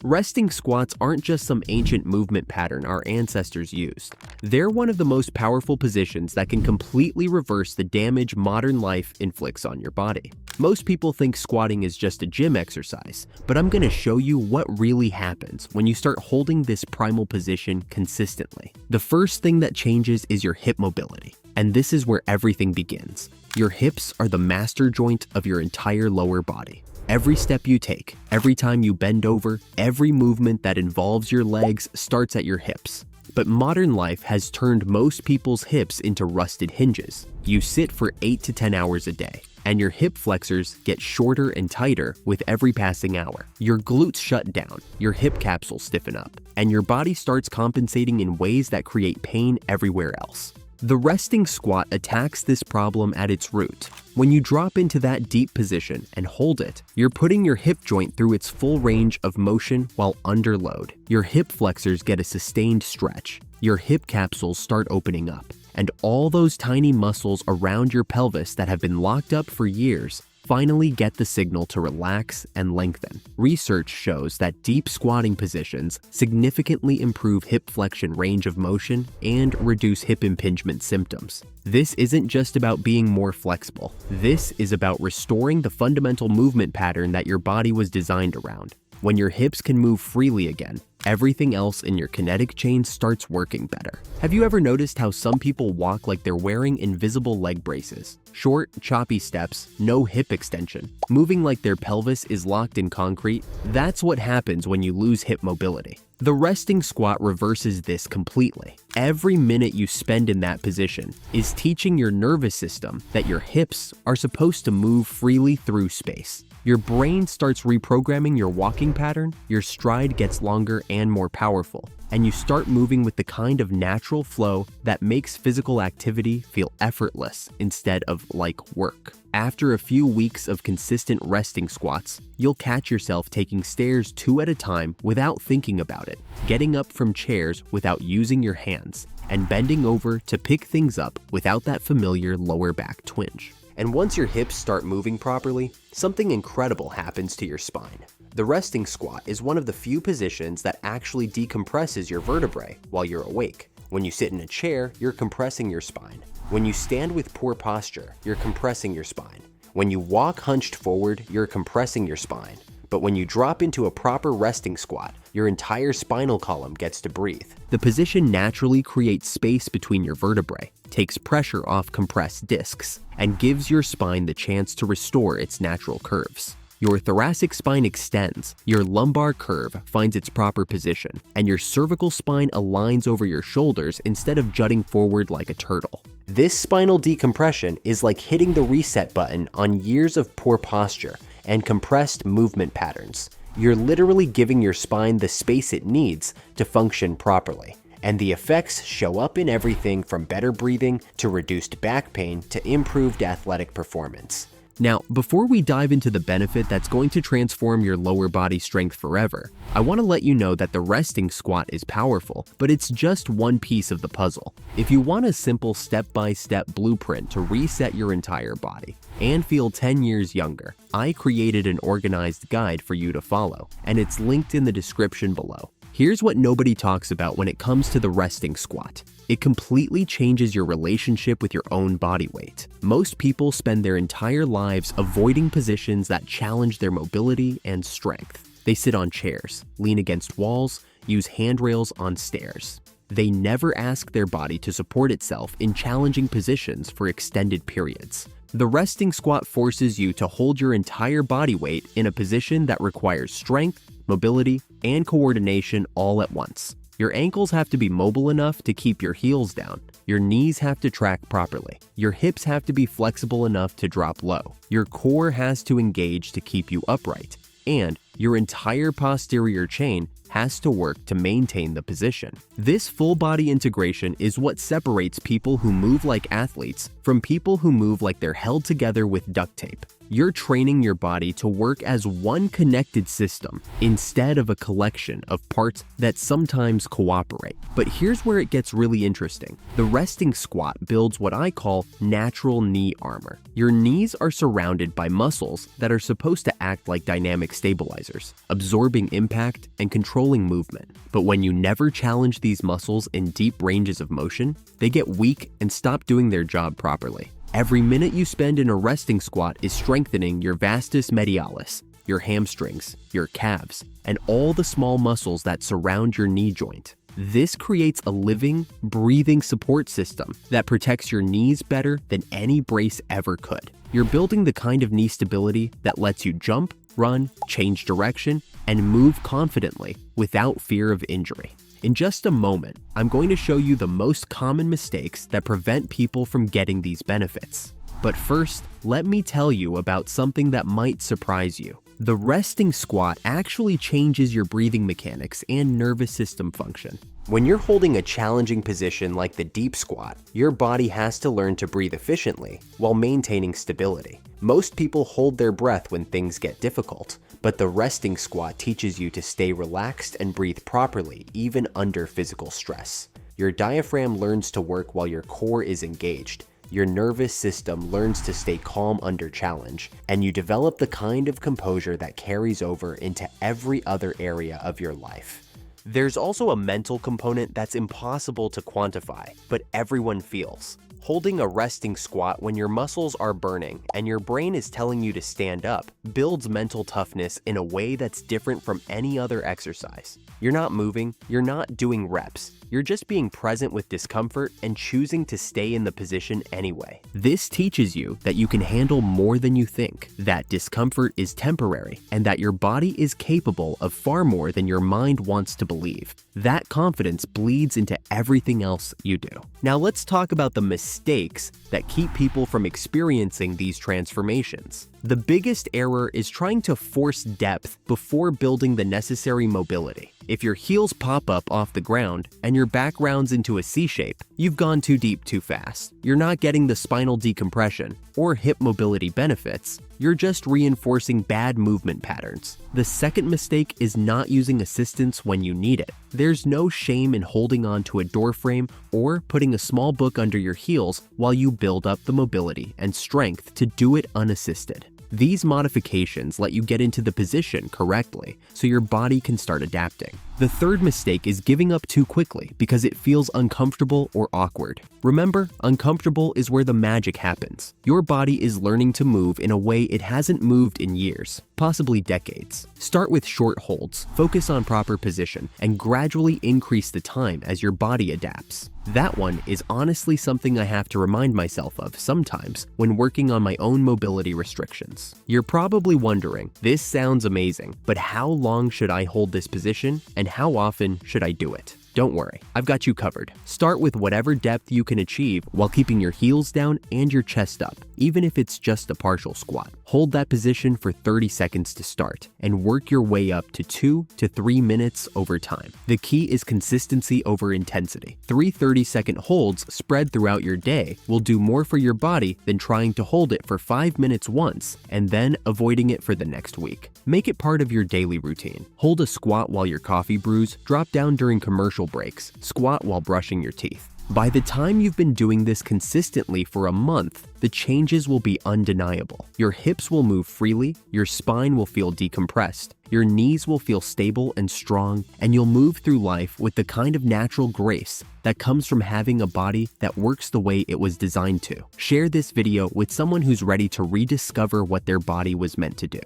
Resting squats aren't just some ancient movement pattern our ancestors used. They're one of the most powerful positions that can completely reverse the damage modern life inflicts on your body. Most people think squatting is just a gym exercise, but I'm going to show you what really happens when you start holding this primal position consistently. The first thing that changes is your hip mobility, and this is where everything begins. Your hips are the master joint of your entire lower body. Every step you take, every time you bend over, every movement that involves your legs starts at your hips. But modern life has turned most people's hips into rusted hinges. You sit for 8 to 10 hours a day, and your hip flexors get shorter and tighter with every passing hour. Your glutes shut down, your hip capsules stiffen up, and your body starts compensating in ways that create pain everywhere else. The resting squat attacks this problem at its root. When you drop into that deep position and hold it, you're putting your hip joint through its full range of motion while under load. Your hip flexors get a sustained stretch. Your hip capsules start opening up, and all those tiny muscles around your pelvis that have been locked up for years finally get the signal to relax and lengthen. Research shows that deep squatting positions significantly improve hip flexion range of motion and reduce hip impingement symptoms. This isn't just about being more flexible. This is about restoring the fundamental movement pattern that your body was designed around. When your hips can move freely again, everything else in your kinetic chain starts working better. Have you ever noticed how some people walk like they're wearing invisible leg braces? Short, choppy steps, no hip extension, moving like their pelvis is locked in concrete? That's what happens when you lose hip mobility. The resting squat reverses this completely. Every minute you spend in that position is teaching your nervous system that your hips are supposed to move freely through space. Your brain starts reprogramming your walking pattern, your stride gets longer and more powerful, and you start moving with the kind of natural flow that makes physical activity feel effortless instead of like work. After a few weeks of consistent resting squats, you'll catch yourself taking stairs 2 at a time without thinking about it, getting up from chairs without using your hands, and bending over to pick things up without that familiar lower back twinge. And once your hips start moving properly, something incredible happens to your spine. The resting squat is one of the few positions that actually decompresses your vertebrae while you're awake. When you sit in a chair, you're compressing your spine. When you stand with poor posture, you're compressing your spine. When you walk hunched forward, you're compressing your spine. But when you drop into a proper resting squat, your entire spinal column gets to breathe. The position naturally creates space between your vertebrae, takes pressure off compressed discs, and gives your spine the chance to restore its natural curves. Your thoracic spine extends, your lumbar curve finds its proper position, and your cervical spine aligns over your shoulders instead of jutting forward like a turtle. This spinal decompression is like hitting the reset button on years of poor posture and compressed movement patterns. You're literally giving your spine the space it needs to function properly. And the effects show up in everything from better breathing to reduced back pain to improved athletic performance. Now, before we dive into the benefit that's going to transform your lower body strength forever, I want to let you know that the resting squat is powerful, but it's just one piece of the puzzle. If you want a simple step-by-step blueprint to reset your entire body and feel 10 years younger, I created an organized guide for you to follow, and it's linked in the description below. Here's what nobody talks about when it comes to the resting squat. It completely changes your relationship with your own body weight. Most people spend their entire lives avoiding positions that challenge their mobility and strength. They sit on chairs, lean against walls, use handrails on stairs. They never ask their body to support itself in challenging positions for extended periods. The resting squat forces you to hold your entire body weight in a position that requires strength, mobility, and coordination all at once. Your ankles have to be mobile enough to keep your heels down. Your knees have to track properly. Your hips have to be flexible enough to drop low. Your core has to engage to keep you upright. And your entire posterior chain has to work to maintain the position. This full body integration is what separates people who move like athletes from people who move like they're held together with duct tape. You're training your body to work as one connected system instead of a collection of parts that sometimes cooperate. But here's where it gets really interesting. The resting squat builds what I call natural knee armor. Your knees are surrounded by muscles that are supposed to act like dynamic stabilizers, absorbing impact and controlling movement. But when you never challenge these muscles in deep ranges of motion, they get weak and stop doing their job properly. Every minute you spend in a resting squat is strengthening your vastus medialis, your hamstrings, your calves, and all the small muscles that surround your knee joint. This creates a living, breathing support system that protects your knees better than any brace ever could. You're building the kind of knee stability that lets you jump, run, change direction, and move confidently without fear of injury. In just a moment, I'm going to show you the most common mistakes that prevent people from getting these benefits. But first, let me tell you about something that might surprise you. The resting squat actually changes your breathing mechanics and nervous system function. When you're holding a challenging position like the deep squat, your body has to learn to breathe efficiently while maintaining stability. Most people hold their breath when things get difficult, but the resting squat teaches you to stay relaxed and breathe properly even under physical stress. Your diaphragm learns to work while your core is engaged. Your nervous system learns to stay calm under challenge, and you develop the kind of composure that carries over into every other area of your life. There's also a mental component that's impossible to quantify, but everyone feels. Holding a resting squat when your muscles are burning and your brain is telling you to stand up builds mental toughness in a way that's different from any other exercise. You're not moving, you're not doing reps. You're just being present with discomfort and choosing to stay in the position anyway. This teaches you that you can handle more than you think, that discomfort is temporary, and that your body is capable of far more than your mind wants to believe. That confidence bleeds into everything else you do. Now let's talk about the mistakes that keep people from experiencing these transformations. The biggest error is trying to force depth before building the necessary mobility. If your heels pop up off the ground and your back rounds into a C shape, you've gone too deep too fast. You're not getting the spinal decompression or hip mobility benefits. You're just reinforcing bad movement patterns. The second mistake is not using assistance when you need it. There's no shame in holding on to a door frame or putting a small book under your heels while you build up the mobility and strength to do it unassisted. These modifications let you get into the position correctly so your body can start adapting. The third mistake is giving up too quickly because it feels uncomfortable or awkward. Remember, uncomfortable is where the magic happens. Your body is learning to move in a way it hasn't moved in years, possibly decades. Start with short holds, focus on proper position, and gradually increase the time as your body adapts. That one is honestly something I have to remind myself of sometimes when working on my own mobility restrictions. You're probably wondering, this sounds amazing, but how long should I hold this position and how often should I do it? Don't worry, I've got you covered. Start with whatever depth you can achieve while keeping your heels down and your chest up, even if it's just a partial squat. Hold that position for 30 seconds to start and work your way up to 2 to 3 minutes over time. The key is consistency over intensity. 3 30-second holds spread throughout your day will do more for your body than trying to hold it for 5 minutes once and then avoiding it for the next week. Make it part of your daily routine. Hold a squat while your coffee brews, drop down during commercial breaks, squat while brushing your teeth. By the time you've been doing this consistently for a month, the changes will be undeniable. Your hips will move freely, your spine will feel decompressed, your knees will feel stable and strong, and you'll move through life with the kind of natural grace that comes from having a body that works the way it was designed to. Share this video with someone who's ready to rediscover what their body was meant to do.